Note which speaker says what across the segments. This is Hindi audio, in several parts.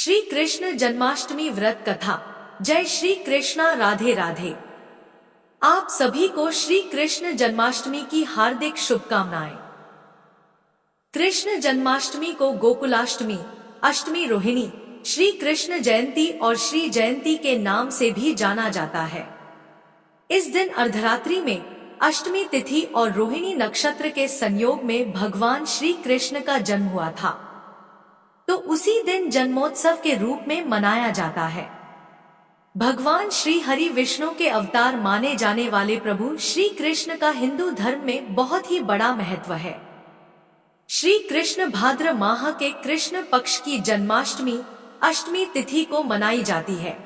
Speaker 1: श्री कृष्ण जन्माष्टमी व्रत कथा। जय श्री कृष्णा, राधे राधे। आप सभी को श्री कृष्ण जन्माष्टमी की हार्दिक शुभकामनाएं। कृष्ण जन्माष्टमी को गोकुलाष्टमी, अष्टमी रोहिणी, श्री कृष्ण जयंती और श्री जयंती के नाम से भी जाना जाता है। इस दिन अर्धरात्रि में अष्टमी तिथि और रोहिणी नक्षत्र के संयोग में भगवान श्री कृष्ण का जन्म हुआ था, तो उसी दिन जन्मोत्सव के रूप में मनाया जाता है। भगवान श्री हरि विष्णु के अवतार माने जाने वाले प्रभु श्री कृष्ण का हिंदू धर्म में बहुत ही बड़ा महत्व है। श्री कृष्ण भाद्र माह के कृष्ण पक्ष की जन्माष्टमी अष्टमी तिथि को मनाई जाती है।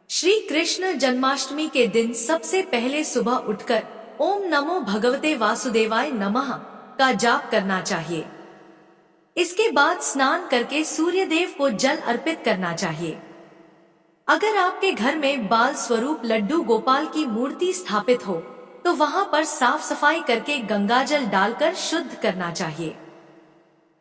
Speaker 1: श्री कृष्ण जन्माष्टमी के दिन सबसे पहले सुबह उठकर ओम नमो भगवते वासुदेवाय नमः का जाप करना चाहिए। इसके बाद स्नान करके सूर्य देव को जल अर्पित करना चाहिए। अगर आपके घर में बाल स्वरूप लड्डू गोपाल की मूर्ति स्थापित हो तो वहां पर साफ सफाई करके गंगाजल डालकर शुद्ध करना चाहिए।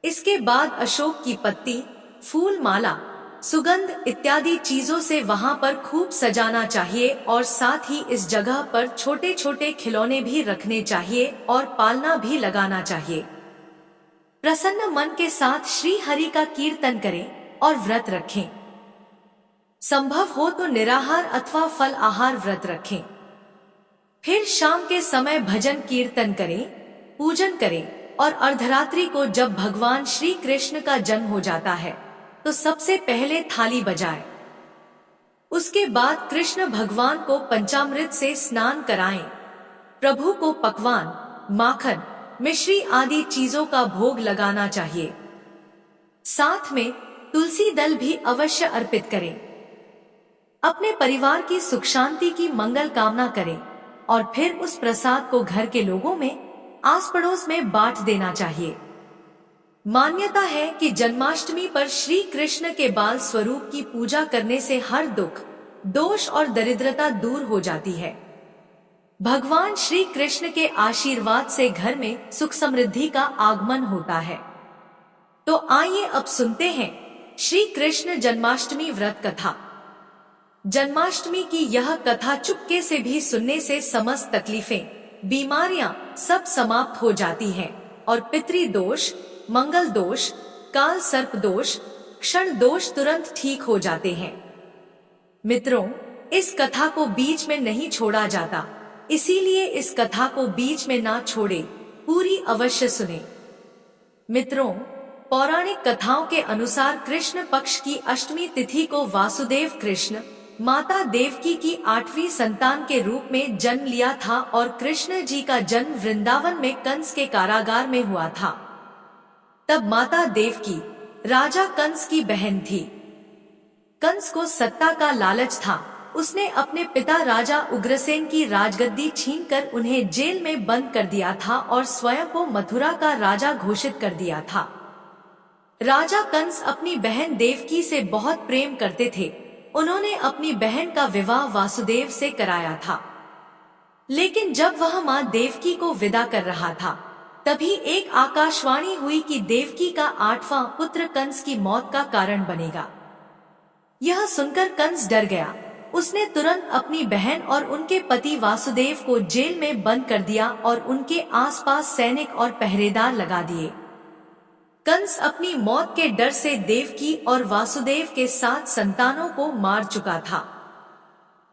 Speaker 1: इसके बाद अशोक की पत्ती, फूल माला, सुगंध इत्यादि चीजों से वहां पर खूब सजाना चाहिए और साथ ही इस जगह पर छोटे छोटे खिलौने भी रखने चाहिए और पालना भी लगाना चाहिए। प्रसन्न मन के साथ श्री हरि का कीर्तन करें और व्रत रखें। संभव हो तो निराहार अथवा फल आहार व्रत रखें। फिर शाम के समय भजन कीर्तन करें, पूजन करें और अर्धरात्रि को जब भगवान श्री कृष्ण का जन्म हो जाता है तो सबसे पहले थाली बजाएं। उसके बाद कृष्ण भगवान को पंचामृत से स्नान कराएं। प्रभु को पकवान, माखन, मिश्री आदि चीजों का भोग लगाना चाहिए। साथ में तुलसी दल भी अवश्य अर्पित करें। अपने परिवार की सुख शांति की मंगल कामना करें और फिर उस प्रसाद को घर के लोगों में, आस पड़ोस में बांट देना चाहिए। मान्यता है कि जन्माष्टमी पर श्री कृष्ण के बाल स्वरूप की पूजा करने से हर दुख, दोष और दरिद्रता दूर हो जाती है। भगवान श्री कृष्ण के आशीर्वाद से घर में सुख समृद्धि का आगमन होता है। तो आइए अब सुनते हैं श्री कृष्ण जन्माष्टमी व्रत कथा। जन्माष्टमी की यह कथा चुपके से भी सुनने से समस्त तकलीफें, बीमारियां सब समाप्त हो जाती हैं और पितृदोष, मंगल दोष, काल सर्प दोष, क्षण दोष तुरंत ठीक हो जाते हैं। मित्रों, इस कथा को बीच में नहीं छोड़ा जाता, इसीलिए इस कथा को बीच में ना छोड़े, पूरी अवश्य सुने। मित्रों, पौराणिक कथाओं के अनुसार कृष्ण पक्ष की अष्टमी तिथि को वासुदेव कृष्ण माता देवकी की 8वीं संतान के रूप में जन्म लिया था और कृष्ण जी का जन्म वृंदावन में कंस के कारागार में हुआ था। तब माता देवकी राजा कंस की बहन थी। कंस को सत्ता का लालच था। उसने अपने पिता राजा उग्रसेन की राजगद्दी छीनकर उन्हें जेल में बंद कर दिया था और स्वयं को मथुरा का राजा घोषित कर दिया था। राजा कंस अपनी बहन देवकी से बहुत प्रेम करते थे। उन्होंने अपनी बहन का विवाह वासुदेव से कराया था। लेकिन जब वह मां देवकी को विदा कर रहा था तभी एक आकाशवाणी हुई कि देवकी का 8वां पुत्र कंस की मौत का कारण बनेगा। यह सुनकर कंस डर गया। उसने तुरंत अपनी बहन और उनके पति वासुदेव को जेल में बंद कर दिया और उनके आसपास सैनिक और पहरेदार लगा दिए। कंस अपनी मौत के डर से देवकी और वासुदेव के 7 संतानों को मार चुका था।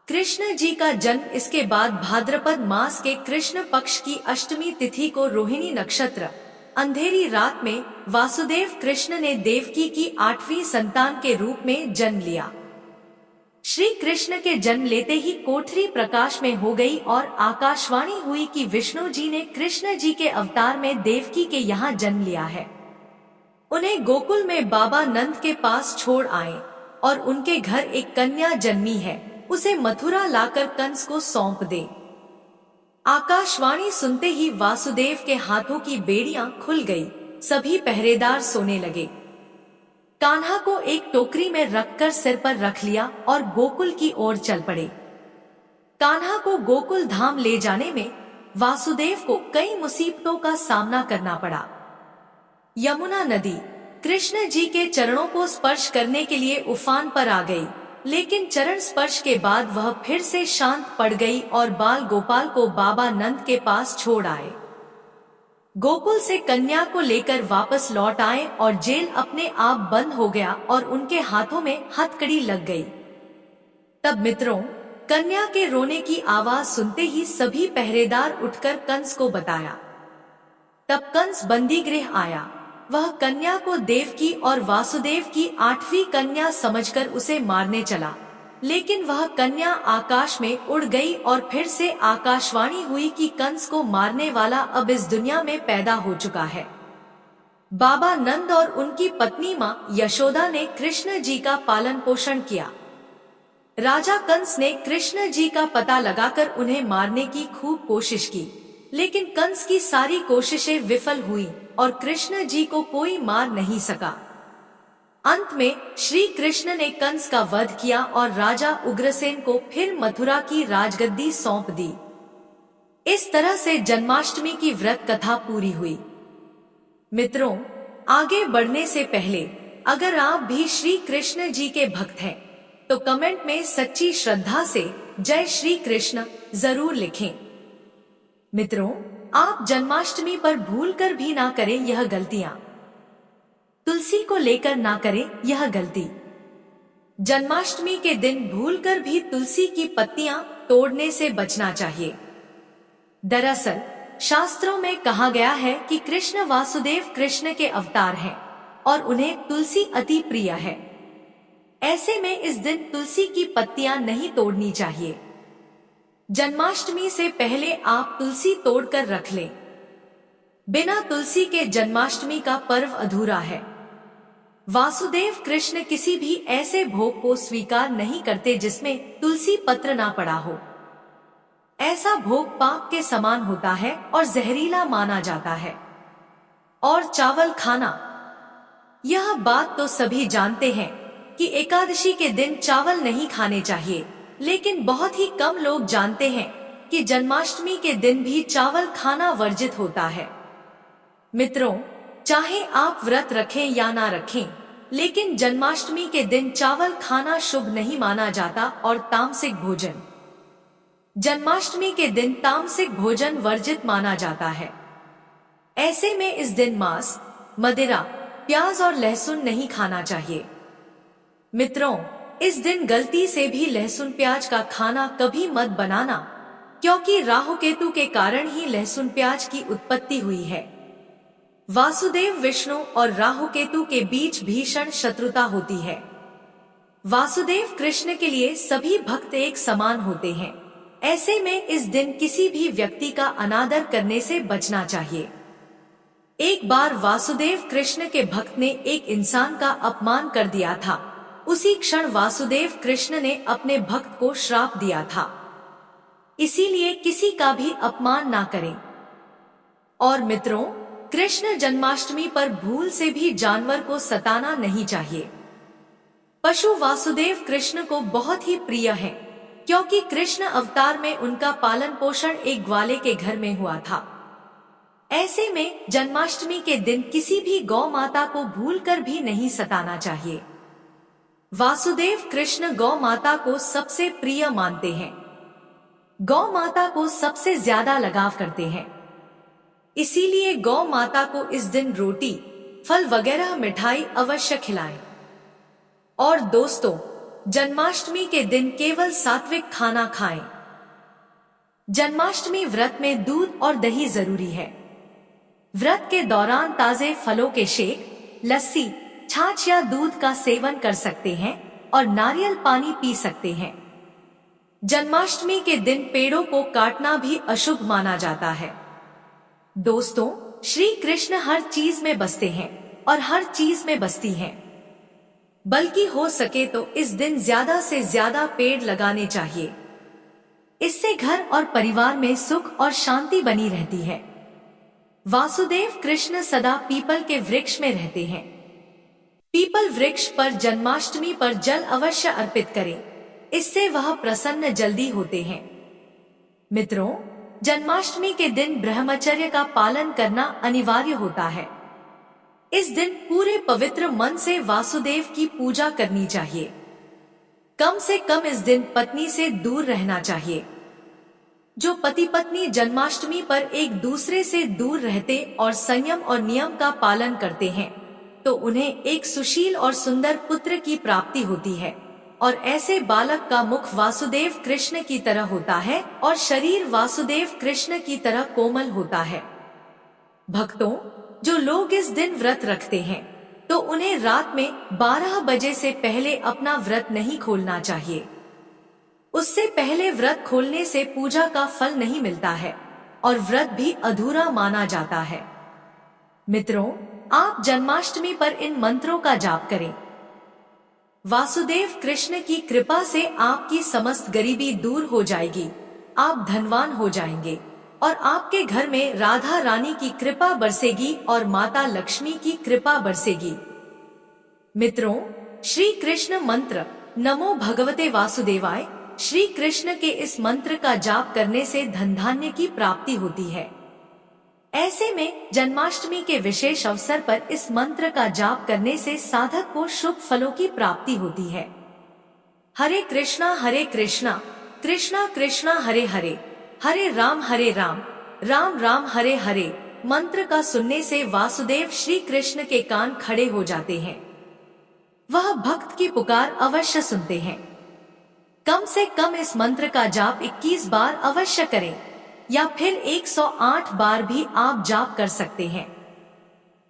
Speaker 1: कृष्ण जी का जन्म इसके बाद भाद्रपद मास के कृष्ण पक्ष की अष्टमी तिथि को रोहिणी नक्षत्र, अंधेरी रात में वासुदेव कृष्ण ने देवकी की 8वीं संतान के रूप में जन्म लिया। श्री कृष्ण के जन्म लेते ही कोठरी प्रकाश में हो गई और आकाशवाणी हुई कि विष्णु जी ने कृष्ण जी के अवतार में देवकी के यहाँ जन्म लिया है। उन्हें गोकुल में बाबा नंद के पास छोड़ आए और उनके घर एक कन्या जन्मी है, उसे मथुरा लाकर कंस को सौंप दे। आकाशवाणी सुनते ही वासुदेव के हाथों की बेड़ियां खुल गई। सभी पहरेदार सोने लगे। कान्हा को एक टोकरी में रखकर सिर पर रख लिया और गोकुल की ओर चल पड़े। कान्हा को गोकुल धाम ले जाने में वासुदेव को कई मुसीबतों का सामना करना पड़ा। यमुना नदी, कृष्ण जी के चरणों को स्पर्श करने के लिए उफान पर आ गई, लेकिन चरण स्पर्श के बाद वह फिर से शांत पड़ गई और बाल गोपाल को बाबा नंद के पास छोड़ आए। गोकुल से कन्या को लेकर वापस लौट आए और जेल अपने आप बंद हो गया और उनके हाथों में हथकड़ी लग गई। तब मित्रों, कन्या के रोने की आवाज सुनते ही सभी पहरेदार उठकर कंस को बताया। तब कंस बंदीगृह आया। वह कन्या को देवकी और वासुदेव की 8वीं कन्या समझकर उसे मारने चला, लेकिन वह कन्या आकाश में उड़ गई और फिर से आकाशवाणी हुई कि कंस को मारने वाला अब इस दुनिया में पैदा हो चुका है। बाबा नंद और उनकी पत्नी मां यशोदा ने कृष्ण जी का पालन पोषण किया। राजा कंस ने कृष्ण जी का पता लगाकर उन्हें मारने की खूब कोशिश की, लेकिन कंस की सारी कोशिशें विफल हुई और कृष्ण जी को कोई मार नहीं सका। अंत में श्री कृष्ण ने कंस का वध किया और राजा उग्रसेन को फिर मथुरा की राजगद्दी सौंप दी। इस तरह से जन्माष्टमी की व्रत कथा पूरी हुई। मित्रों, आगे बढ़ने से पहले अगर आप भी श्री कृष्ण जी के भक्त हैं, तो कमेंट में सच्ची श्रद्धा से जय श्री कृष्ण जरूर लिखें। मित्रों, आप जन्माष्टमी पर भूलकर भी ना करें यह गलतियां। तुलसी को लेकर ना करें यह गलती। जन्माष्टमी के दिन भूलकर भी तुलसी की पत्तियां तोड़ने से बचना चाहिए। दरअसल शास्त्रों में कहा गया है कि कृष्ण वासुदेव कृष्ण के अवतार हैं और उन्हें तुलसी अति प्रिय है। ऐसे में इस दिन तुलसी की पत्तियां नहीं तोड़नी चाहिए। जन्माष्टमी से पहले आप तुलसी तोड़कर रख लें। बिना तुलसी के जन्माष्टमी का पर्व अधूरा है। वासुदेव कृष्ण किसी भी ऐसे भोग को स्वीकार नहीं करते जिसमें तुलसी पत्र ना पड़ा हो। ऐसा भोग पाप के समान होता है और जहरीला माना जाता है। और चावल खाना, यह बात तो सभी जानते हैं कि एकादशी के दिन चावल नहीं खाने चाहिए, लेकिन बहुत ही कम लोग जानते हैं कि जन्माष्टमी के दिन भी चावल खाना वर्जित होता है। मित्रों, चाहे आप व्रत रखें या ना रखें, लेकिन जन्माष्टमी के दिन चावल खाना शुभ नहीं माना जाता और तामसिक भोजन, जन्माष्टमी के दिन तामसिक भोजन वर्जित माना जाता है। ऐसे में इस दिन मांस, मदिरा, प्याज और लहसुन नहीं खाना चाहिए। मित्रों, इस दिन गलती से भी लहसुन प्याज का खाना कभी मत बनाना, क्योंकि राहु केतु के कारण ही लहसुन प्याज की उत्पत्ति हुई है। वासुदेव विष्णु और राहु केतु के बीच भीषण शत्रुता होती है। वासुदेव कृष्ण के लिए सभी भक्त एक समान होते हैं। ऐसे में इस दिन किसी भी व्यक्ति का अनादर करने से बचना चाहिए। एक बार वासुदेव कृष्ण के भक्त ने एक इंसान का अपमान कर दिया था। उसी क्षण वासुदेव कृष्ण ने अपने भक्त को श्राप दिया था। इसीलिए किसी का भी अपमान ना करें। और मित्रों, कृष्ण जन्माष्टमी पर भूल से भी जानवर को सताना नहीं चाहिए। पशु वासुदेव कृष्ण को बहुत ही प्रिय है, क्योंकि कृष्ण अवतार में उनका पालन पोषण एक ग्वाले के घर में हुआ था। ऐसे में जन्माष्टमी के दिन किसी भी गौ माता को भूलकर भी नहीं सताना चाहिए। वासुदेव कृष्ण गौ माता को सबसे प्रिय मानते हैं, गौ माता को सबसे ज्यादा लगाव करते हैं। इसीलिए गौ माता को इस दिन रोटी, फल वगैरह मिठाई अवश्य खिलाएं। और दोस्तों, जन्माष्टमी के दिन केवल सात्विक खाना खाएं। जन्माष्टमी व्रत में दूध और दही जरूरी है। व्रत के दौरान ताजे फलों के शेक, लस्सी, छाछ या दूध का सेवन कर सकते हैं और नारियल पानी पी सकते हैं। जन्माष्टमी के दिन पेड़ों को काटना भी अशुभ माना जाता है। दोस्तों, श्री कृष्ण हर चीज में बसते हैं और हर चीज में बसती हैं। बल्कि हो सके तो इस दिन ज्यादा से ज्यादा पेड़ लगाने चाहिए। इससे घर और परिवार में सुख और शांति बनी रहती है। वासुदेव कृष्ण सदा पीपल के वृक्ष में रहते हैं। पीपल वृक्ष पर जन्माष्टमी पर जल अवश्य अर्पित करें, इससे वह प्रसन्न जल्दी होते हैं। मित्रों, जन्माष्टमी के दिन ब्रह्मचर्य का पालन करना अनिवार्य होता है। इस दिन पूरे पवित्र मन से वासुदेव की पूजा करनी चाहिए। कम से कम इस दिन पत्नी से दूर रहना चाहिए। जो पति पत्नी जन्माष्टमी पर एक दूसरे से दूर रहते और संयम और नियम का पालन करते हैं, तो उन्हें एक सुशील और सुंदर पुत्र की प्राप्ति होती है। और ऐसे बालक का मुख वासुदेव कृष्ण की तरह होता है और शरीर वासुदेव कृष्ण की तरह कोमल होता है। भक्तों, जो लोग इस दिन व्रत रखते हैं, तो उन्हें रात में 12 बजे से पहले अपना व्रत नहीं खोलना चाहिए। उससे पहले व्रत खोलने से पूजा का फल नहीं मिलता है और व्रत भी अधूरा माना जाता है। मित्रों, आप जन्माष्टमी पर इन मंत्रों का जाप करें। वासुदेव कृष्ण की कृपा से आपकी समस्त गरीबी दूर हो जाएगी, आप धनवान हो जाएंगे और आपके घर में राधा रानी की कृपा बरसेगी और माता लक्ष्मी की कृपा बरसेगी। मित्रों, श्री कृष्ण मंत्र नमो भगवते वासुदेवाय, श्री कृष्ण के इस मंत्र का जाप करने से धन धान्य की प्राप्ति होती है। ऐसे में जन्माष्टमी के विशेष अवसर पर इस मंत्र का जाप करने से साधक को शुभ फलों की प्राप्ति होती है। हरे कृष्णा कृष्णा कृष्णा हरे हरे, हरे राम राम राम हरे हरे मंत्र का सुनने से वासुदेव श्री कृष्ण के कान खड़े हो जाते हैं। वह भक्त की पुकार अवश्य सुनते हैं। कम से कम इस मंत्र का जाप 21 बार अवश्य करें या फिर 108 बार भी आप जाप कर सकते हैं।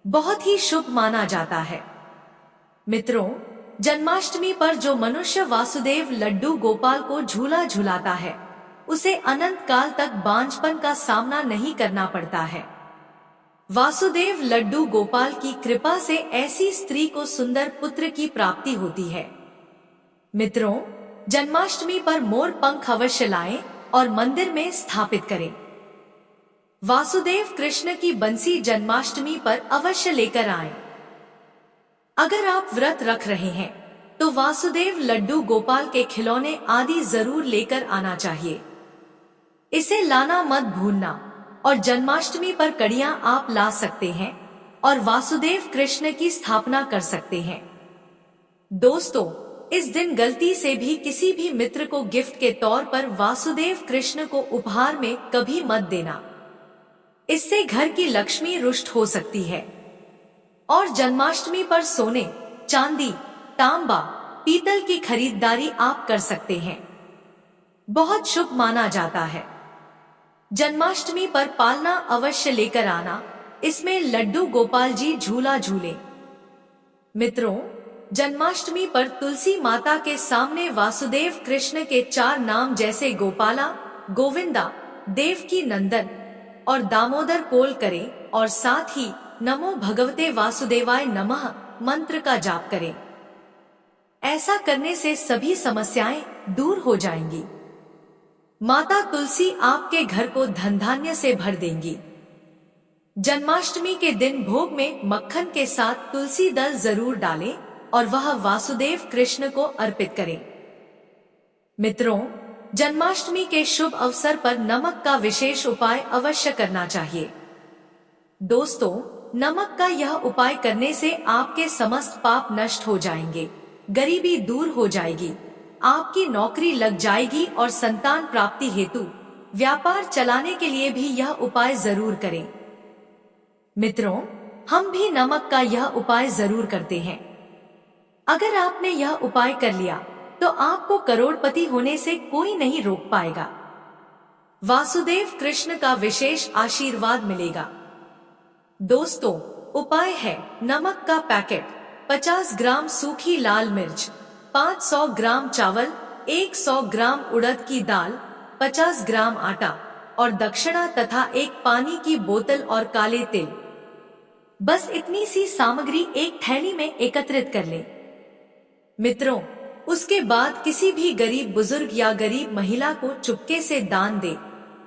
Speaker 1: बहुत ही शुभ माना जाता है। मित्रों, जन्माष्टमी पर जो मनुष्य वासुदेव लड्डू गोपाल को झूला झूलाता है, उसे अनंत काल तक बांझपन का सामना नहीं करना पड़ता है। वासुदेव लड्डू गोपाल की कृपा से ऐसी स्त्री को सुंदर पुत्र की प्राप्ति होती है। मित्रों, जन्माष्टमी पर मोर पंख अवश्य लाएं और मंदिर में स्थापित करें। वासुदेव कृष्ण की बंसी जन्माष्टमी पर अवश्य लेकर आएं। अगर आप व्रत रख रहे हैं, तो वासुदेव लड्डू गोपाल के खिलौने आदि जरूर लेकर आना चाहिए। इसे लाना मत भूलना। और जन्माष्टमी पर कड़ियां आप ला सकते हैं और वासुदेव कृष्ण की स्थापना कर सकते हैं। दोस्तों, इस दिन गलती से भी किसी भी मित्र को गिफ्ट के तौर पर वासुदेव कृष्ण को उपहार में कभी मत देना। इससे घर की लक्ष्मी रुष्ट हो सकती है। और जन्माष्टमी पर सोने, चांदी, तांबा, पीतल की खरीदारी आप कर सकते हैं। बहुत शुभ माना जाता है। जन्माष्टमी पर पालना अवश्य लेकर आना, इसमें लड्डू गोपाल जी झूला झूले। मित्रों, जन्माष्टमी पर तुलसी माता के सामने वासुदेव कृष्ण के 4 नाम जैसे गोपाला, गोविंदा, देवकी नंदन और दामोदर कोल करें और साथ ही नमो भगवते वासुदेवाय नमः मंत्र का जाप करें। ऐसा करने से सभी समस्याएं दूर हो जाएंगी। माता तुलसी आपके घर को धन धान्य से भर देंगी। जन्माष्टमी के दिन भोग में मक्खन के साथ तुलसी दल जरूर डालें और वह वासुदेव कृष्ण को अर्पित करें। मित्रों, जन्माष्टमी के शुभ अवसर पर नमक का विशेष उपाय अवश्य करना चाहिए। दोस्तों, नमक का यह उपाय करने से आपके समस्त पाप नष्ट हो जाएंगे, गरीबी दूर हो जाएगी, आपकी नौकरी लग जाएगी और संतान प्राप्ति हेतु व्यापार चलाने के लिए भी यह उपाय जरूर करें। मित्रों, हम भी नमक का यह उपाय जरूर करते हैं। अगर आपने यह उपाय कर लिया, तो आपको करोड़पति होने से कोई नहीं रोक पाएगा। वासुदेव कृष्ण का विशेष आशीर्वाद मिलेगा। दोस्तों, उपाय है नमक का पैकेट, 50 ग्राम सूखी लाल मिर्च, 500 ग्राम चावल, 100 ग्राम उड़द की दाल, 50 ग्राम आटा और दक्षिणा तथा एक पानी की बोतल और काले तिल। बस इतनी सी सामग्री एक थैली में एकत्रित कर लें। मित्रों, उसके बाद किसी भी गरीब बुजुर्ग या गरीब महिला को चुपके से दान दें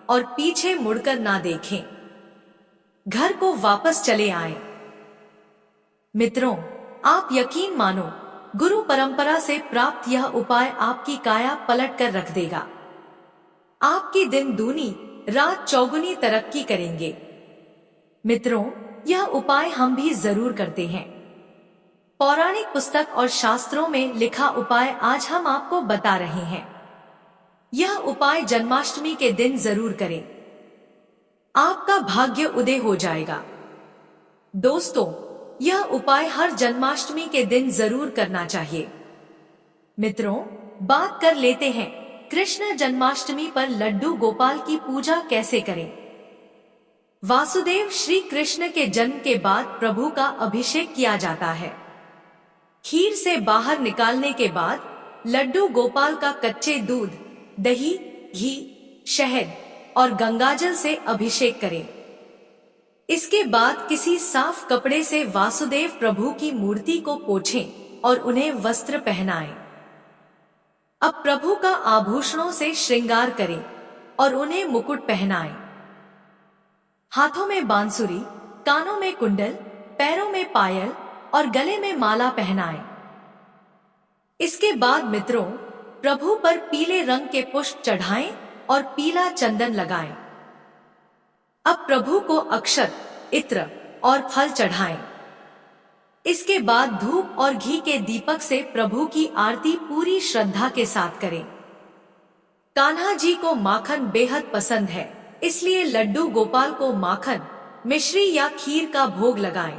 Speaker 1: और पीछे मुड़कर ना देखें। घर को वापस चले आएं। मित्रों, आप यकीन मानो, गुरु परंपरा से प्राप्त यह उपाय आपकी काया पलट कर रख देगा। आपकी दिन दूनी रात चौगुनी तरक्की करेंगे। मित्रों, यह उपाय हम भी जरूर करते हैं। पौराणिक पुस्तक और शास्त्रों में लिखा उपाय आज हम आपको बता रहे हैं। यह उपाय जन्माष्टमी के दिन जरूर करें, आपका भाग्य उदय हो जाएगा। दोस्तों, यह उपाय हर जन्माष्टमी के दिन जरूर करना चाहिए। मित्रों, बात कर लेते हैं कृष्ण जन्माष्टमी पर लड्डू गोपाल की पूजा कैसे करें। वासुदेव श्री कृष्ण के जन्म के बाद प्रभु का अभिषेक किया जाता है। खीर से बाहर निकालने के बाद लड्डू गोपाल का कच्चे दूध, दही, घी, शहद और गंगाजल से अभिषेक करें। इसके बाद किसी साफ कपड़े से वासुदेव प्रभु की मूर्ति को पोंछें और उन्हें वस्त्र पहनाएं। अब प्रभु का आभूषणों से श्रृंगार करें और उन्हें मुकुट पहनाएं। हाथों में बांसुरी, कानों में कुंडल, पैरों में पायल और गले में माला पहनाएं। इसके बाद मित्रों, प्रभु पर पीले रंग के पुष्प चढ़ाएं और पीला चंदन लगाएं। अब प्रभु को अक्षत, इत्र और फल चढ़ाएं। इसके बाद धूप और घी के दीपक से प्रभु की आरती पूरी श्रद्धा के साथ करें। कान्हा जी को माखन बेहद पसंद है, इसलिए लड्डू गोपाल को माखन, मिश्री या खीर का भोग लगाएं।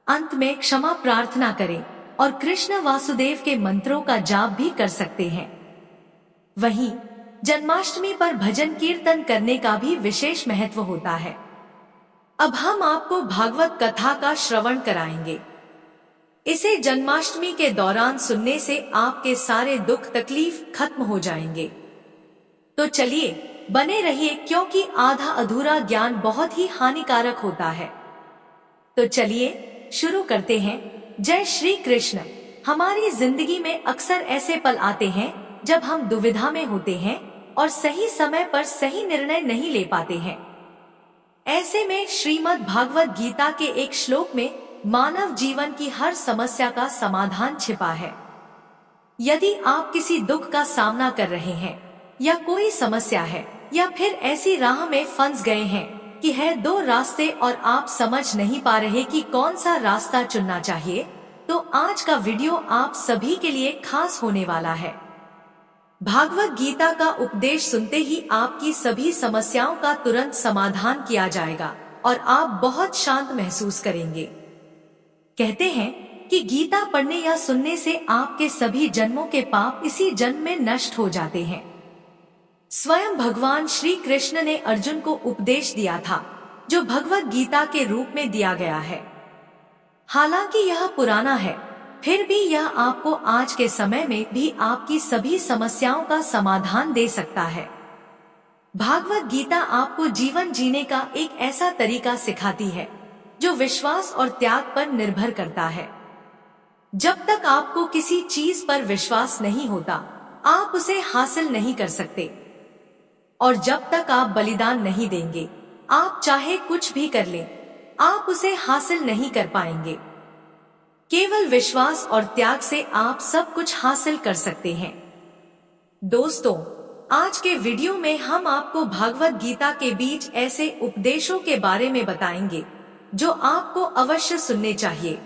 Speaker 1: अंत में क्षमा प्रार्थना करें और कृष्ण वासुदेव के मंत्रों का जाप भी कर सकते हैं। वहीं जन्माष्टमी पर भजन कीर्तन करने का भी विशेष महत्व होता है। अब हम आपको भागवत कथा का श्रवण कराएंगे। इसे जन्माष्टमी के दौरान सुनने से आपके सारे दुख तकलीफ खत्म हो जाएंगे। तो चलिए बने रहिए, क्योंकि आधा अधूरा ज्ञान बहुत ही हानिकारक होता है। तो चलिए शुरू करते हैं। जय श्री कृष्ण। हमारी जिंदगी में अक्सर ऐसे पल आते हैं जब हम दुविधा में होते हैं और सही समय पर सही निर्णय नहीं ले पाते हैं। ऐसे में श्रीमद् भागवत गीता के एक श्लोक में मानव जीवन की हर समस्या का समाधान छिपा है। यदि आप किसी दुख का सामना कर रहे हैं या कोई समस्या है या फिर ऐसी राह में फंस गए हैं कि है दो रास्ते और आप समझ नहीं पा रहे कि कौन सा रास्ता चुनना चाहिए, तो आज का वीडियो आप सभी के लिए खास होने वाला है। भागवत गीता का उपदेश सुनते ही आपकी सभी समस्याओं का तुरंत समाधान किया जाएगा और आप बहुत शांत महसूस करेंगे। कहते हैं कि गीता पढ़ने या सुनने से आपके सभी जन्मों के पाप इसी जन्म में नष्ट हो जाते हैं। स्वयं भगवान श्री कृष्ण ने अर्जुन को उपदेश दिया था, जो भगवत गीता के रूप में दिया गया है। हालांकि यह पुराना है, फिर भी यह आपको आज के समय में भी आपकी सभी समस्याओं का समाधान दे सकता है। भागवत गीता आपको जीवन जीने का एक ऐसा तरीका सिखाती है जो विश्वास और त्याग पर निर्भर करता है। जब तक आपको किसी चीज पर विश्वास नहीं होता, आप उसे हासिल नहीं कर सकते। और जब तक आप बलिदान नहीं देंगे, आप चाहे कुछ भी कर लें, आप उसे हासिल नहीं कर पाएंगे। केवल विश्वास और त्याग से आप सब कुछ हासिल कर सकते हैं। दोस्तों, आज के वीडियो में हम आपको भागवत गीता के बीच ऐसे उपदेशों के बारे में बताएंगे जो आपको अवश्य सुनने चाहिए।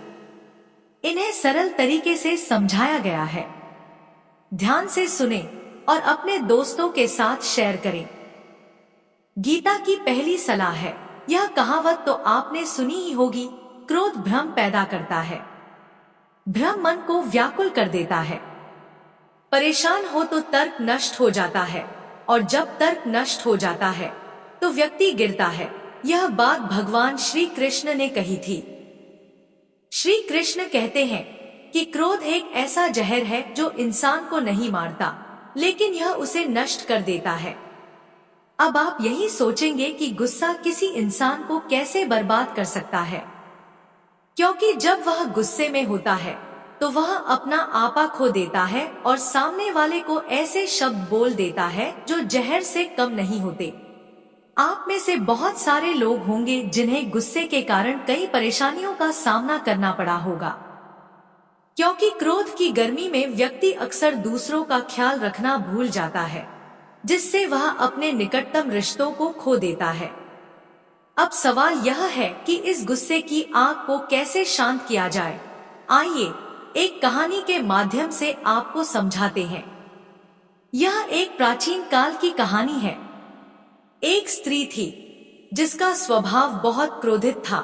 Speaker 1: इन्हें सरल तरीके से समझाया गया है। ध्यान से सुने और अपने दोस्तों के साथ शेयर करें। गीता की पहली सलाह है, यह कहावत तो आपने सुनी ही होगी, क्रोध भ्रम पैदा करता है। भ्रम मन को व्याकुल कर देता है। परेशान हो तो तर्क नष्ट हो जाता है, और जब तर्क नष्ट हो जाता है तो व्यक्ति गिरता है। यह बात भगवान श्री कृष्ण ने कही थी। श्री कृष्ण कहते हैं कि क्रोध एक ऐसा जहर है जो इंसान को नहीं मारता, लेकिन यह उसे नष्ट कर देता है। अब आप यही सोचेंगे कि गुस्सा किसी इंसान को कैसे बर्बाद कर सकता है, क्योंकि जब वह गुस्से में होता है तो वह अपना आपा खो देता है और सामने वाले को ऐसे शब्द बोल देता है जो जहर से कम नहीं होते। आप में से बहुत सारे लोग होंगे जिन्हें गुस्से के कारण कई परेशानियों का सामना करना पड़ा होगा, क्योंकि क्रोध की गर्मी में व्यक्ति अक्सर दूसरों का ख्याल रखना भूल जाता है, जिससे वह अपने निकटतम रिश्तों को खो देता है। अब सवाल यह है कि इस गुस्से की आग को कैसे शांत किया जाए। आइए एक कहानी के माध्यम से आपको समझाते हैं। यह एक प्राचीन काल की कहानी है। एक स्त्री थी जिसका स्वभाव बहुत क्रोधित था।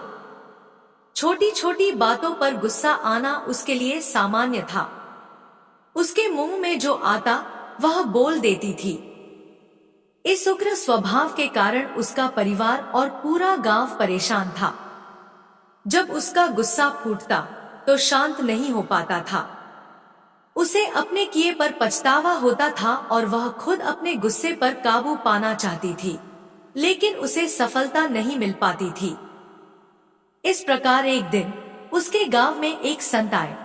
Speaker 1: छोटी छोटी बातों पर गुस्सा आना उसके लिए सामान्य था। उसके मुंह में जो आता वह बोल देती थी। इस उग्र स्वभाव के कारण उसका परिवार और पूरा गांव परेशान था। जब उसका गुस्सा फूटता तो शांत नहीं हो पाता था। उसे अपने किए पर पछतावा होता था और वह खुद अपने गुस्से पर काबू पाना चाहती थी, लेकिन उसे सफलता नहीं मिल पाती थी। इस प्रकार एक दिन उसके गांव में एक संत आए।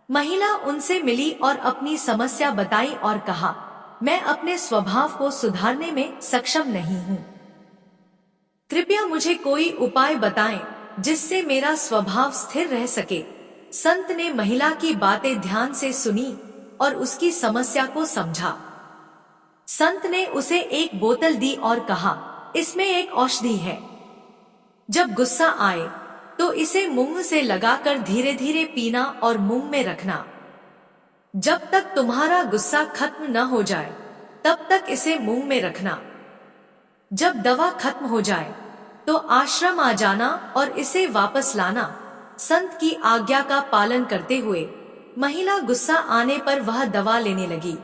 Speaker 1: महिला उनसे मिली और अपनी समस्या बताई और कहा, मैं अपने स्वभाव को सुधारने में सक्षम नहीं हूँ। कृपया मुझे कोई उपाय बताएं जिससे मेरा स्वभाव स्थिर रह सके। संत ने महिला की बातें ध्यान से सुनी और उसकी समस्या को समझा। संत ने उसे एक बोतल दी और कहा, इसमें एक औषधि है। जब गुस्सा आए तो इसे मुंह से लगाकर धीरे धीरे पीना और मुंह में रखना। जब तक तुम्हारा गुस्सा खत्म न हो जाए तब तक इसे मुंह में रखना। जब दवा खत्म हो जाए तो आश्रम आ जाना और इसे वापस लाना। संत की आज्ञा का पालन करते हुए महिला गुस्सा आने पर वह दवा लेने लगी।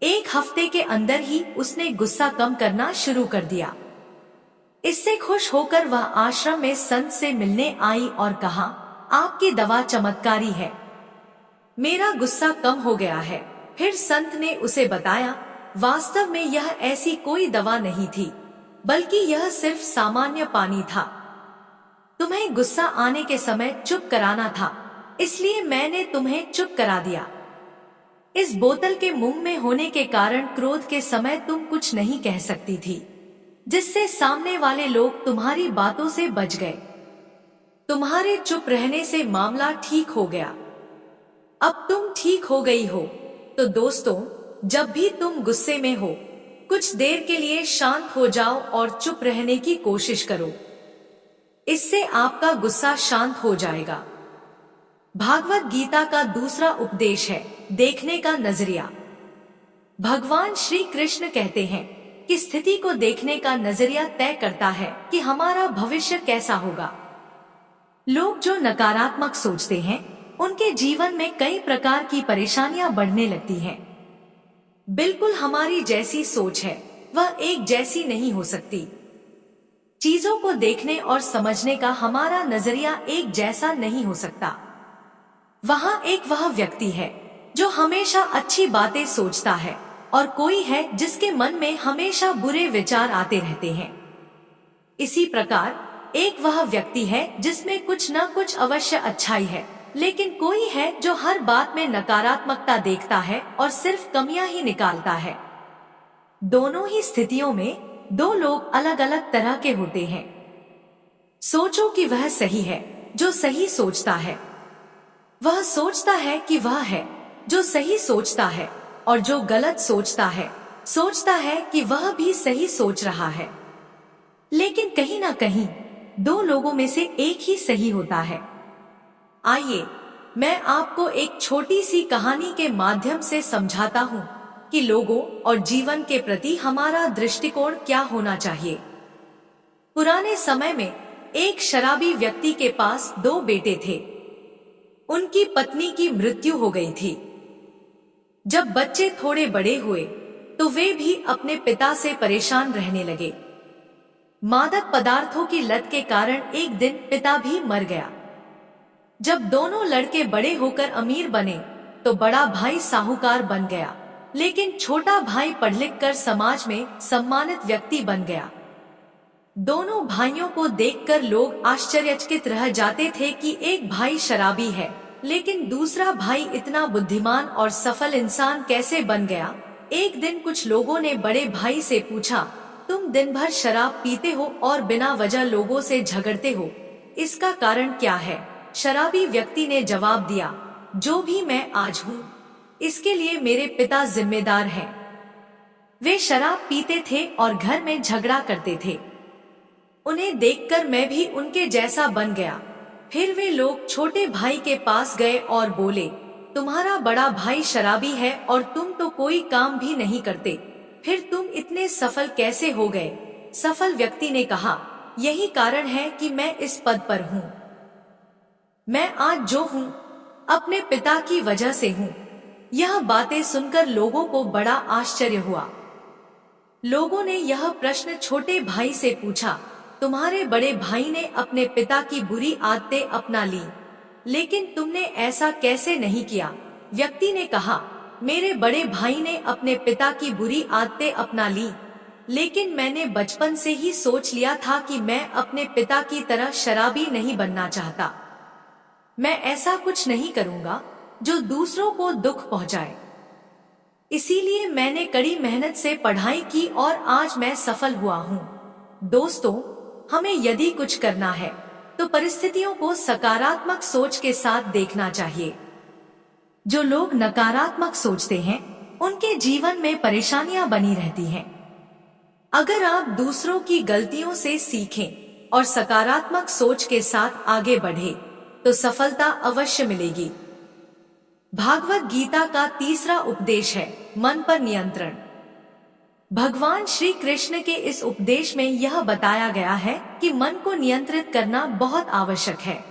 Speaker 1: एक हफ्ते के अंदर ही उसने गुस्सा कम करना शुरू कर दिया। इससे खुश होकर वह आश्रम में संत से मिलने आई और कहा, आपकी दवा चमत्कारी है, मेरा गुस्सा कम हो गया है। फिर संत ने उसे बताया, वास्तव में यह ऐसी कोई दवा नहीं थी, बल्कि यह सिर्फ सामान्य पानी था। तुम्हें गुस्सा आने के समय चुप कराना था, इसलिए मैंने तुम्हें चुप करा दिया। इस बोतल के मुंह में होने के कारण क्रोध के समय तुम कुछ नहीं कह सकती थी, जिससे सामने वाले लोग तुम्हारी बातों से बच गए। तुम्हारे चुप रहने से मामला ठीक हो गया। अब तुम ठीक हो गई हो, तो दोस्तों, जब भी तुम गुस्से में हो, कुछ देर के लिए शांत हो जाओ और चुप रहने की कोशिश करो। इससे आपका गुस्सा शांत हो जाएगा। भागवत गीता का दूसरा उपदेश है देखने का नजरिया। भगवान श्री कृष्ण कहते हैं कि स्थिति को देखने का नजरिया तय करता है कि हमारा भविष्य कैसा होगा। लोग जो नकारात्मक सोचते हैं, उनके जीवन में कई प्रकार की परेशानियां बढ़ने लगती हैं। बिल्कुल हमारी जैसी सोच है, वह एक जैसी नहीं हो सकती। चीजों को देखने और समझने का हमारा नजरिया एक जैसा नहीं हो सकता। वहाँ एक वह व्यक्ति है जो हमेशा अच्छी बातें सोचता है और कोई है जिसके मन में हमेशा बुरे विचार आते रहते हैं। इसी प्रकार एक वह व्यक्ति है जिसमें कुछ न कुछ अवश्य अच्छाई है, लेकिन कोई है जो हर बात में नकारात्मकता देखता है और सिर्फ कमियां ही निकालता है। दोनों ही स्थितियों में दो लोग अलग अलग तरह के होते हैं। सोचो कि वह सही है जो सही सोचता है। वह सोचता है कि वह है जो सही सोचता है, और जो गलत सोचता है कि वह भी सही सोच रहा है। लेकिन कहीं ना कहीं दो लोगों में से एक ही सही होता है। आइए मैं आपको एक छोटी सी कहानी के माध्यम से समझाता हूँ कि लोगों और जीवन के प्रति हमारा दृष्टिकोण क्या होना चाहिए। पुराने समय में एक शराबी व्यक्ति के पास दो बेटे थे। उनकी पत्नी की मृत्यु हो गई थी। जब बच्चे थोड़े बड़े हुए तो वे भी अपने पिता से परेशान रहने लगे। मादक पदार्थों की लत के कारण एक दिन पिता भी मर गया। जब दोनों लड़के बड़े होकर अमीर बने तो बड़ा भाई साहूकार बन गया, लेकिन छोटा भाई पढ़ लिख कर समाज में सम्मानित व्यक्ति बन गया। दोनों भाइयों को देखकर लोग आश्चर्यचकित रह जाते थे कि एक भाई शराबी है, लेकिन दूसरा भाई इतना बुद्धिमान और सफल इंसान कैसे बन गया। एक दिन कुछ लोगों ने बड़े भाई से पूछा, तुम दिन भर शराब पीते हो और बिना वजह लोगों से झगड़ते हो, इसका कारण क्या है? शराबी व्यक्ति ने जवाब दिया, जो भी मैं आज हूँ इसके लिए मेरे पिता जिम्मेदार हैं। वे शराब पीते थे और घर में झगड़ा करते थे। उन्हें देखकर मैं भी उनके जैसा बन गया। फिर वे लोग छोटे भाई के पास गए और बोले, तुम्हारा बड़ा भाई शराबी है और तुम तो कोई काम भी नहीं करते, फिर तुम इतने सफल कैसे हो गए? सफल व्यक्ति ने कहा, यही कारण है कि मैं इस पद पर हूँ। मैं आज जो हूँ अपने पिता की वजह से हूँ। यह बातें सुनकर लोगों को बड़ा आश्चर्य हुआ। लोगों ने यह प्रश्न छोटे भाई से पूछा, तुम्हारे बड़े भाई ने अपने पिता की बुरी आदतें अपना ली, लेकिन तुमने ऐसा कैसे नहीं किया? व्यक्ति ने कहा, मेरे बड़े भाई ने अपने पिता की बुरी आदतें अपना ली, लेकिन मैंने बचपन से ही सोच लिया था कि मैं अपने पिता की तरह शराबी नहीं बनना चाहता। मैं ऐसा कुछ नहीं करूंगा जो दूसरों को दुख पहुंचाए। इसीलिए मैंने कड़ी मेहनत से पढ़ाई की और आज मैं सफल हुआ हूँ। दोस्तों, हमें यदि कुछ करना है तो परिस्थितियों को सकारात्मक सोच के साथ देखना चाहिए। जो लोग नकारात्मक सोचते हैं उनके जीवन में परेशानियां बनी रहती हैं। अगर आप दूसरों की गलतियों से सीखें और सकारात्मक सोच के साथ आगे बढ़े तो सफलता अवश्य मिलेगी। भागवत गीता का तीसरा उपदेश है मन पर नियंत्रण। भगवान श्री कृष्ण के इस उपदेश में यह बताया गया है कि मन को नियंत्रित करना बहुत आवश्यक है,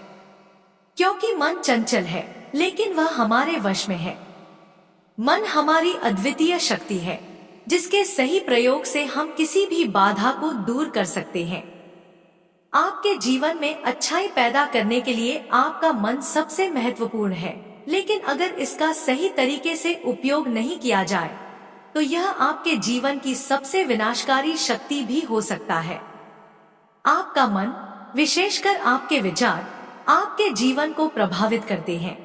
Speaker 1: क्योंकि मन चंचल है लेकिन वह हमारे वश में है। मन हमारी अद्वितीय शक्ति है, जिसके सही प्रयोग से हम किसी भी बाधा को दूर कर सकते हैं। आपके जीवन में अच्छाई पैदा करने के लिए आपका मन सबसे महत्वपूर्ण है, लेकिन अगर इसका सही तरीके से उपयोग नहीं किया जाए तो यह आपके जीवन की सबसे विनाशकारी शक्ति भी हो सकता है। आपका मन, विशेषकर आपके विचार, आपके जीवन को प्रभावित करते हैं।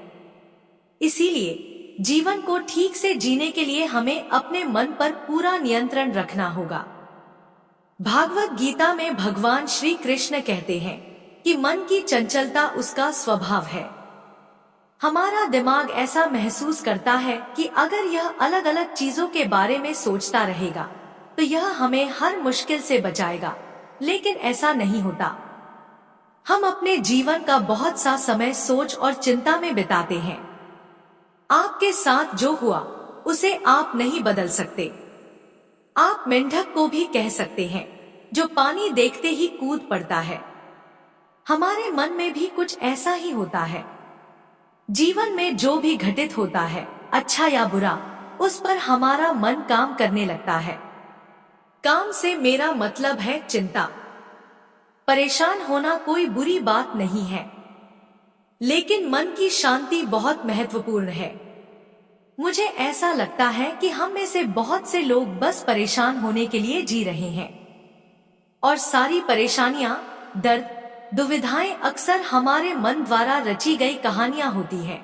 Speaker 1: इसीलिए जीवन को ठीक से जीने के लिए हमें अपने मन पर पूरा नियंत्रण रखना होगा। भागवत गीता में भगवान श्री कृष्ण कहते हैं कि मन की चंचलता उसका स्वभाव है। हमारा दिमाग ऐसा महसूस करता है कि अगर यह अलग अलग चीजों के बारे में सोचता रहेगा तो यह हमें हर मुश्किल से बचाएगा, लेकिन ऐसा नहीं होता। हम अपने जीवन का बहुत सा समय सोच और चिंता में बिताते हैं। आपके साथ जो हुआ उसे आप नहीं बदल सकते। आप मेंढक को भी कह सकते हैं जो पानी देखते ही कूद पड़ता है। हमारे मन में भी कुछ ऐसा ही होता है। जीवन में जो भी घटित होता है, अच्छा या बुरा, उस पर हमारा मन काम करने लगता है। काम से मेरा मतलब है चिंता। परेशान होना कोई बुरी बात नहीं है, लेकिन मन की शांति बहुत महत्वपूर्ण है। मुझे ऐसा लगता है कि हम में से बहुत से लोग बस परेशान होने के लिए जी रहे हैं, और सारी परेशानियां, दर्द, दुविधाएं अक्सर हमारे मन द्वारा रची गई कहानियां होती हैं।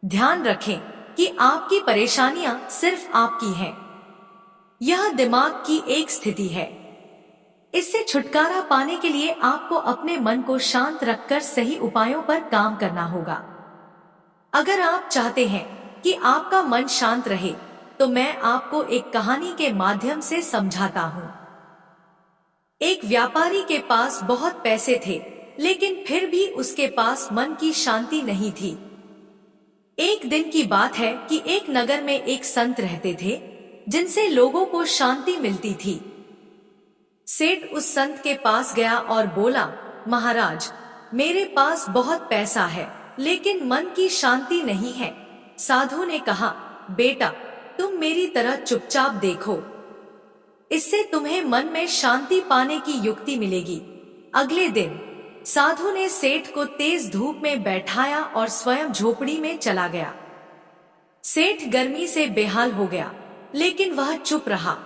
Speaker 1: ध्यान रखें कि आपकी परेशानियां सिर्फ आपकी हैं। यह दिमाग की एक स्थिति है। इससे छुटकारा पाने के लिए आपको अपने मन को शांत रखकर सही उपायों पर काम करना होगा। अगर आप चाहते हैं कि आपका मन शांत रहे तो मैं आपको एक कहानी के माध्यम से समझाता हूँ। एक व्यापारी के पास बहुत पैसे थे, लेकिन फिर भी उसके पास मन की शांति नहीं थी। एक दिन की बात है कि एक नगर में एक संत रहते थे जिनसे लोगों को शांति मिलती थी। सेठ उस संत के पास गया और बोला, महाराज, मेरे पास बहुत पैसा है लेकिन मन की शांति नहीं है। साधु ने कहा, बेटा, तुम मेरी तरह चुपचाप देखो, इससे तुम्हें मन में शांति पाने की युक्ति मिलेगी। अगले दिन साधु ने सेठ को तेज धूप में बैठाया और स्वयं झोपड़ी में चला गया। सेठ गर्मी से बेहाल हो गया, लेकिन वह चुप रहा।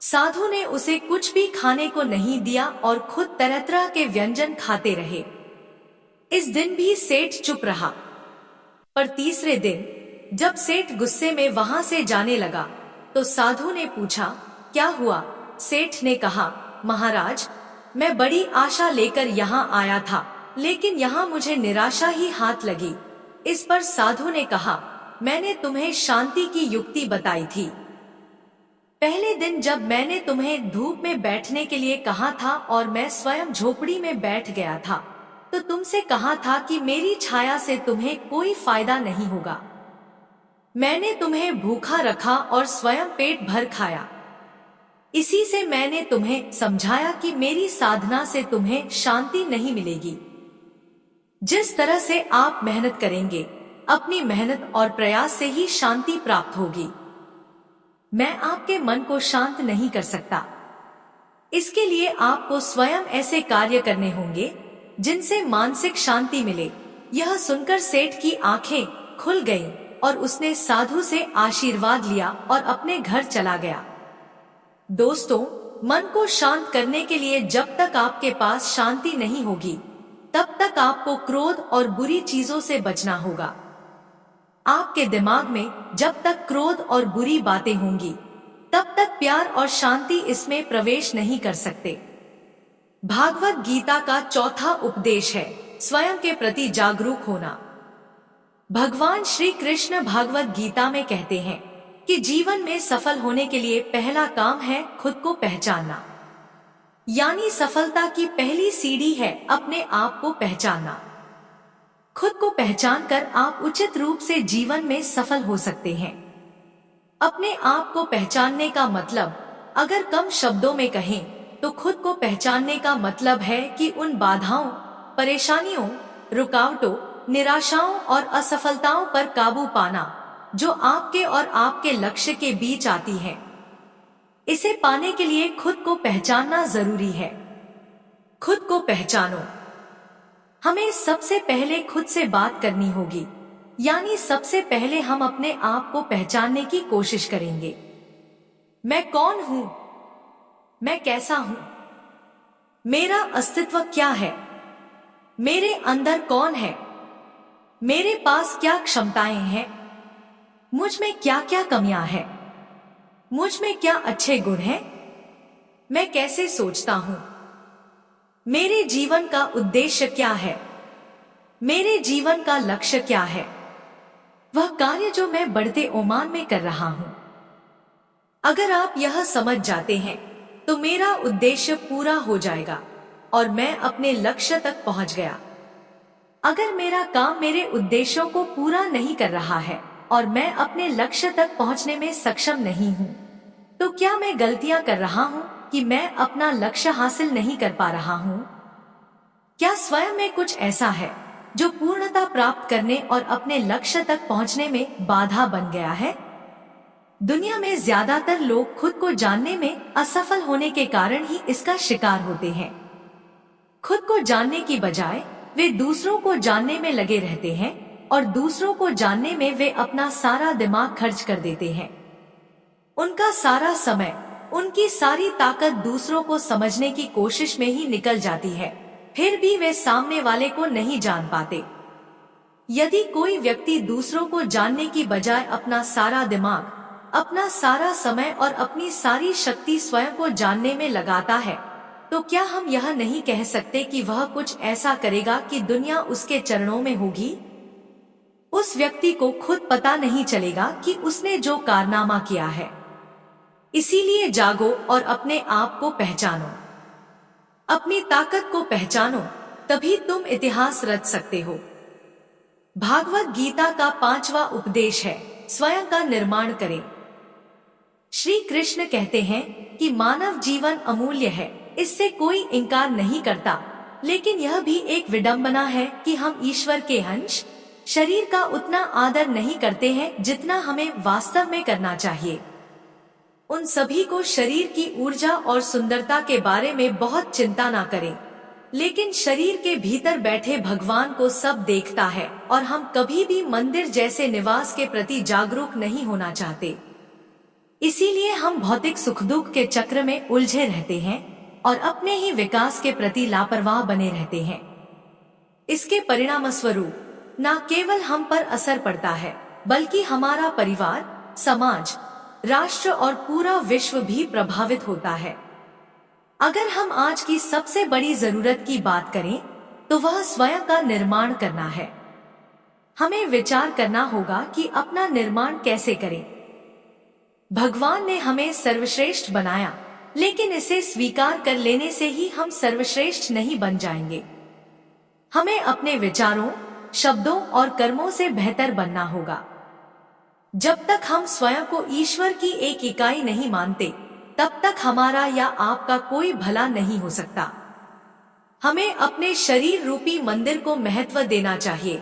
Speaker 1: साधु ने उसे कुछ भी खाने को नहीं दिया और खुद तरह तरह के व्यंजन खाते रहे। इस दिन भी सेठ चुप रहा। पर तीसरे दिन जब सेठ गुस्से में वहां से जाने लगा तो साधु ने पूछा, क्या हुआ? सेठ ने कहा, महाराज, मैं बड़ी आशा लेकर यहाँ आया था, लेकिन यहाँ मुझे निराशा ही हाथ लगी। इस पर साधु ने कहा, मैंने तुम्हें शांति की युक्ति बताई थी। पहले दिन जब मैंने तुम्हें धूप में बैठने के लिए कहा था और मैं स्वयं झोपड़ी में बैठ गया था, तो तुमसे कहा था कि मेरी छाया से तुम्हें कोई फायदा नहीं होगा। मैंने तुम्हें भूखा रखा और स्वयं पेट भर खाया। इसी से मैंने तुम्हें समझाया कि मेरी साधना से तुम्हें शांति नहीं मिलेगी। जिस तरह से आप मेहनत करेंगे, अपनी मेहनत और प्रयास से ही शांति प्राप्त होगी। मैं आपके मन को शांत नहीं कर सकता। इसके लिए आपको स्वयं ऐसे कार्य करने होंगे जिनसे मानसिक शांति मिले। यह सुनकर सेठ की आंखें खुल गईं और उसने साधु से आशीर्वाद लिया और अपने घर चला गया। दोस्तों, मन को शांत करने के लिए जब तक आपके पास शांति नहीं होगी, तब तक आपको क्रोध और बुरी चीजों से बचना होगा। आपके दिमाग में जब तक क्रोध और बुरी बातें होंगी, तब तक प्यार और शांति इसमें प्रवेश नहीं कर सकते। भागवत गीता का चौथा उपदेश है स्वयं के प्रति जागरूक होना। भगवान श्री कृष्ण भागवत गीता में कहते हैं कि जीवन में सफल होने के लिए पहला काम है खुद को पहचानना। यानी सफलता की पहली सीढ़ी है अपने आप को पहचानना। खुद को पहचान कर आप उचित रूप से जीवन में सफल हो सकते हैं। अपने आप को पहचानने का मतलब, अगर कम शब्दों में कहें तो खुद को पहचानने का मतलब है कि उन बाधाओं, परेशानियों, रुकावटों, निराशाओं और असफलताओं पर काबू पाना जो आपके और आपके लक्ष्य के बीच आती है। इसे पाने के लिए खुद को पहचानना जरूरी है। खुद को पहचानो। हमें सबसे पहले खुद से बात करनी होगी, यानी सबसे पहले हम अपने आप को पहचानने की कोशिश करेंगे। मैं कौन हूं? मैं कैसा हूं? मेरा अस्तित्व क्या है? मेरे अंदर कौन है? मेरे पास क्या क्षमताएं हैं? मुझ में क्या क्या कमियां हैं? मुझ में क्या अच्छे गुण हैं? मैं कैसे सोचता हूं? मेरे जीवन का उद्देश्य क्या है? मेरे जीवन का लक्ष्य क्या है? वह कार्य जो मैं बढ़ते ओमान में कर रहा हूं। अगर आप यह समझ जाते हैं तो मेरा उद्देश्य पूरा हो जाएगा और मैं अपने लक्ष्य तक पहुंच गया। अगर मेरा काम मेरे उद्देश्यों को पूरा नहीं कर रहा है और मैं अपने लक्ष्य तक पहुंचने में सक्षम नहीं हूं, तो क्या मैं गलतियां कर रहा हूं कि मैं अपना लक्ष्य हासिल नहीं कर पा रहा हूं? क्या स्वयं में कुछ ऐसा है जो पूर्णता प्राप्त करने और अपने लक्ष्य तक पहुंचने में बाधा बन गया है? दुनिया में ज्यादातर लोग खुद को जानने में असफल होने के कारण ही इसका शिकार होते हैं। खुद को जानने की बजाय वे दूसरों को जानने में लगे रहते हैं और दूसरों को जानने में वे अपना सारा दिमाग खर्च कर देते हैं। उनका सारा समय, उनकी सारी ताकत दूसरों को समझने की कोशिश में ही निकल जाती है, फिर भी वे सामने वाले को नहीं जान पाते। यदि कोई व्यक्ति दूसरों को जानने की बजाय अपना सारा दिमाग, अपना सारा समय और अपनी सारी शक्ति स्वयं को जानने में लगाता है, तो क्या हम यह नहीं कह सकते कि वह कुछ ऐसा करेगा कि दुनिया उसके चरणों में होगी? उस व्यक्ति को खुद पता नहीं चलेगा कि उसने जो कारनामा किया है। इसीलिए जागो और अपने आप को पहचानो। अपनी ताकत को पहचानो, तभी तुम इतिहास रच सकते हो। भागवत गीता का 5वां उपदेश है स्वयं का निर्माण करें। श्री कृष्ण कहते हैं कि मानव जीवन अमूल्य है, इससे कोई इनकार नहीं करता, लेकिन यह भी एक विडंबना है कि हम ईश्वर के अंश, शरीर का उतना आदर नहीं करते हैं जितना हमें वास्तव में करना चाहिए। उन सभी को शरीर की ऊर्जा और सुंदरता के बारे में बहुत चिंता ना करें, लेकिन शरीर के भीतर बैठे भगवान को सब देखता है और हम कभी भी मंदिर जैसे निवास के प्रति जागरूक नहीं होना चाहते। इसीलिए हम भौतिक सुख दुख के चक्र में उलझे रहते हैं और अपने ही विकास के प्रति लापरवाह बने रहते हैं। इसके परिणाम स्वरूप न केवल हम पर असर पड़ता है, बल्कि हमारा परिवार, समाज, राष्ट्र और पूरा विश्व भी प्रभावित होता है। अगर हम आज की सबसे बड़ी जरूरत की बात करें तो वह स्वयं का निर्माण करना है। हमें विचार करना होगा कि अपना निर्माण कैसे करें। भगवान ने हमें सर्वश्रेष्ठ बनाया, लेकिन इसे स्वीकार कर लेने से ही हम सर्वश्रेष्ठ नहीं बन जाएंगे। हमें अपने विचारों, शब्दों और कर्मों से बेहतर बनना होगा। जब तक हम स्वयं को ईश्वर की एक इकाई नहीं मानते, तब तक हमारा या आपका कोई भला नहीं हो सकता। हमें अपने शरीर रूपी मंदिर को महत्व देना चाहिए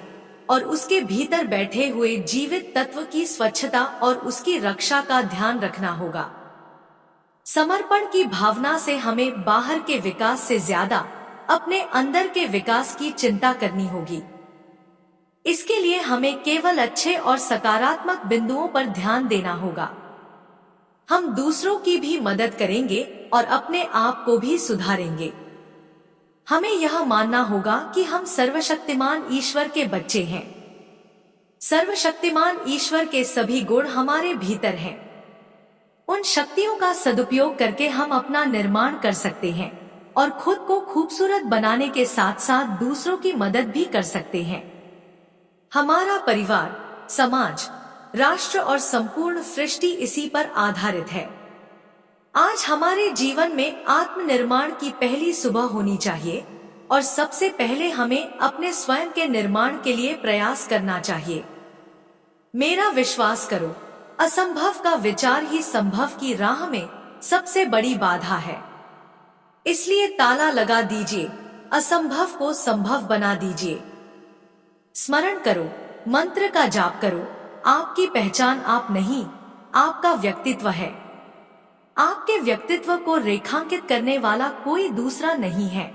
Speaker 1: और उसके भीतर बैठे हुए जीवित तत्व की स्वच्छता और उसकी रक्षा का ध्यान रखना होगा। समर्पण की भावना से हमें बाहर के विकास से ज्यादा अपने अंदर के विकास की चिंता करनी होगी। इसके लिए हमें केवल अच्छे और सकारात्मक बिंदुओं पर ध्यान देना होगा। हम दूसरों की भी मदद करेंगे और अपने आप को भी सुधारेंगे। हमें यह मानना होगा कि हम सर्वशक्तिमान ईश्वर के बच्चे हैं। सर्वशक्तिमान ईश्वर के सभी गुण हमारे भीतर हैं। उन शक्तियों का सदुपयोग करके हम अपना निर्माण कर सकते हैं और खुद को खूबसूरत बनाने के साथ साथ दूसरों की मदद भी कर सकते हैं। हमारा परिवार, समाज, राष्ट्र और संपूर्ण सृष्टि इसी पर आधारित है। आज हमारे जीवन में आत्मनिर्माण की पहली सुबह होनी चाहिए और सबसे पहले हमें अपने स्वयं के निर्माण के लिए प्रयास करना चाहिए। मेरा विश्वास करो, असंभव का विचार ही संभव की राह में सबसे बड़ी बाधा है। इसलिए ताला लगा दीजिए, असंभव को संभव बना दीजिए। स्मरण करो, मंत्र का जाप करो। आपकी पहचान आप नहीं, आपका व्यक्तित्व है। आपके व्यक्तित्व को रेखांकित करने वाला कोई दूसरा नहीं है।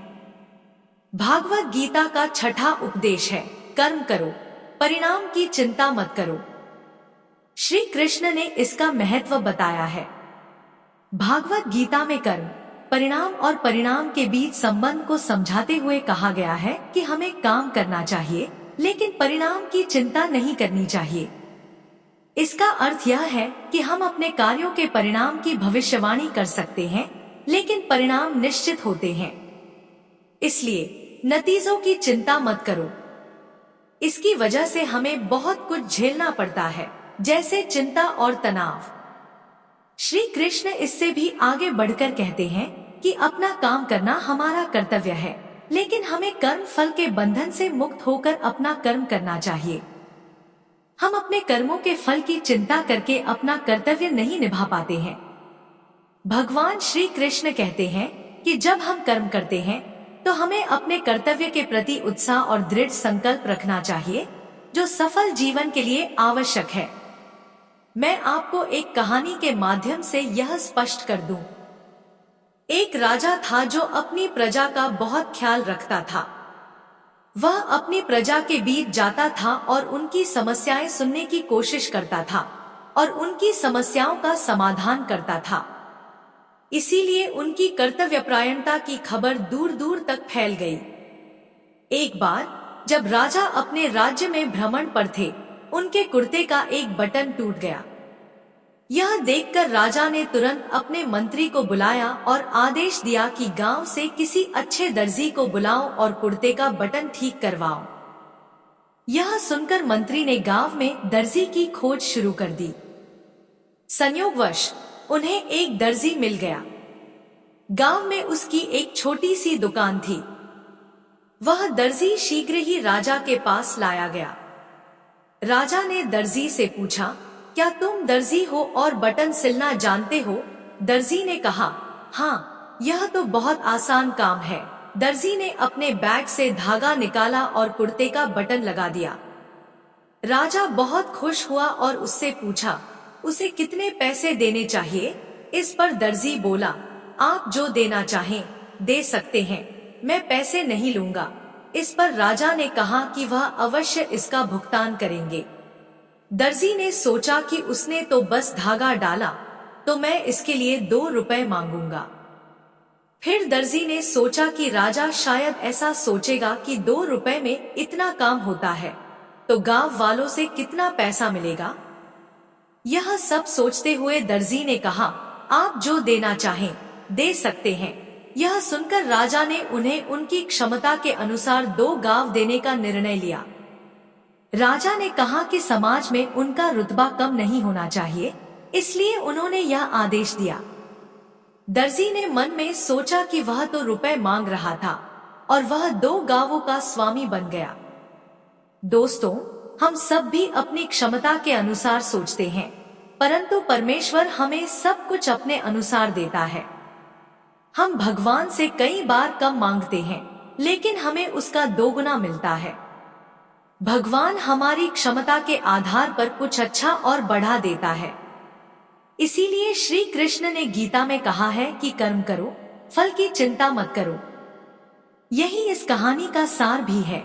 Speaker 1: भागवत गीता का छठा उपदेश है, कर्म करो, परिणाम की चिंता मत करो। श्री कृष्ण ने इसका महत्व बताया है। भागवत गीता में कर्म, परिणाम और परिणाम के बीच संबंध को समझाते हुए कहा गया है कि हमें काम करना चाहिए, लेकिन परिणाम की चिंता नहीं करनी चाहिए। इसका अर्थ यह है कि हम अपने कार्यों के परिणाम की भविष्यवाणी कर सकते हैं, लेकिन परिणाम निश्चित होते हैं। इसलिए नतीजों की चिंता मत करो। इसकी वजह से हमें बहुत कुछ झेलना पड़ता है, जैसे चिंता और तनाव। श्री कृष्ण इससे भी आगे बढ़कर कहते हैं कि अपना काम करना हमारा कर्तव्य है, लेकिन हमें कर्म फल के बंधन से मुक्त होकर अपना कर्म करना चाहिए। हम अपने कर्मों के फल की चिंता करके अपना कर्तव्य नहीं निभा पाते हैं। भगवान श्री कृष्ण कहते हैं कि जब हम कर्म करते हैं तो हमें अपने कर्तव्य के प्रति उत्साह और दृढ़ संकल्प रखना चाहिए, जो सफल जीवन के लिए आवश्यक है। मैं आपको एक कहानी के माध्यम से यह स्पष्ट कर दूं। एक राजा था जो अपनी प्रजा का बहुत ख्याल रखता था। वह अपनी प्रजा के बीच जाता था और उनकी समस्याएं सुनने की कोशिश करता था और उनकी समस्याओं का समाधान करता था। इसीलिए उनकी कर्तव्यपरायणता की खबर दूर दूर तक फैल गई। एक बार जब राजा अपने राज्य में भ्रमण पर थे, उनके कुर्ते का एक बटन टूट गया। यह देखकर राजा ने तुरंत अपने मंत्री को बुलाया और आदेश दिया कि गांव से किसी अच्छे दर्जी को बुलाओ और कुर्ते का बटन ठीक करवाओ। यह सुनकर मंत्री ने गांव में दर्जी की खोज शुरू कर दी। संयोगवश उन्हें एक दर्जी मिल गया। गांव में उसकी एक छोटी सी दुकान थी। वह दर्जी शीघ्र ही राजा के पास लाया गया। राजा ने दर्जी से पूछा, क्या तुम दर्जी हो और बटन सिलना जानते हो? दर्जी ने कहा, हाँ, यह तो बहुत आसान काम है। दर्जी ने अपने बैग से धागा निकाला और कुर्ते का बटन लगा दिया। राजा बहुत खुश हुआ और उससे पूछा, उसे कितने पैसे देने चाहिए? इस पर दर्जी बोला, आप जो देना चाहें दे सकते हैं, मैं पैसे नहीं लूंगा। इस पर राजा ने कहा कि वह अवश्य इसका भुगतान करेंगे। दर्जी ने सोचा कि उसने तो बस धागा डाला, तो मैं इसके लिए 2 रुपए मांगूंगा। फिर दर्जी ने सोचा कि राजा शायद ऐसा सोचेगा कि 2 रुपए में इतना काम होता है, तो गांव वालों से कितना पैसा मिलेगा। यह सब सोचते हुए दर्जी ने कहा, आप जो देना चाहें दे सकते हैं। यह सुनकर राजा ने उन्हें उनकी क्षमता के अनुसार 2 गांव देने का निर्णय लिया। राजा ने कहा कि समाज में उनका रुतबा कम नहीं होना चाहिए, इसलिए उन्होंने यह आदेश दिया। दर्जी ने मन में सोचा कि वह तो रुपए मांग रहा था और वह 2 गांवों का स्वामी बन गया। दोस्तों, हम सब भी अपनी क्षमता के अनुसार सोचते हैं, परंतु परमेश्वर हमें सब कुछ अपने अनुसार देता है। हम भगवान से कई बार कम मांगते हैं, लेकिन हमें उसका 2 गुना मिलता है। भगवान हमारी क्षमता के आधार पर कुछ अच्छा और बढ़ा देता है। इसीलिए श्री कृष्ण ने गीता में कहा है कि कर्म करो, फल की चिंता मत करो। यही इस कहानी का सार भी है।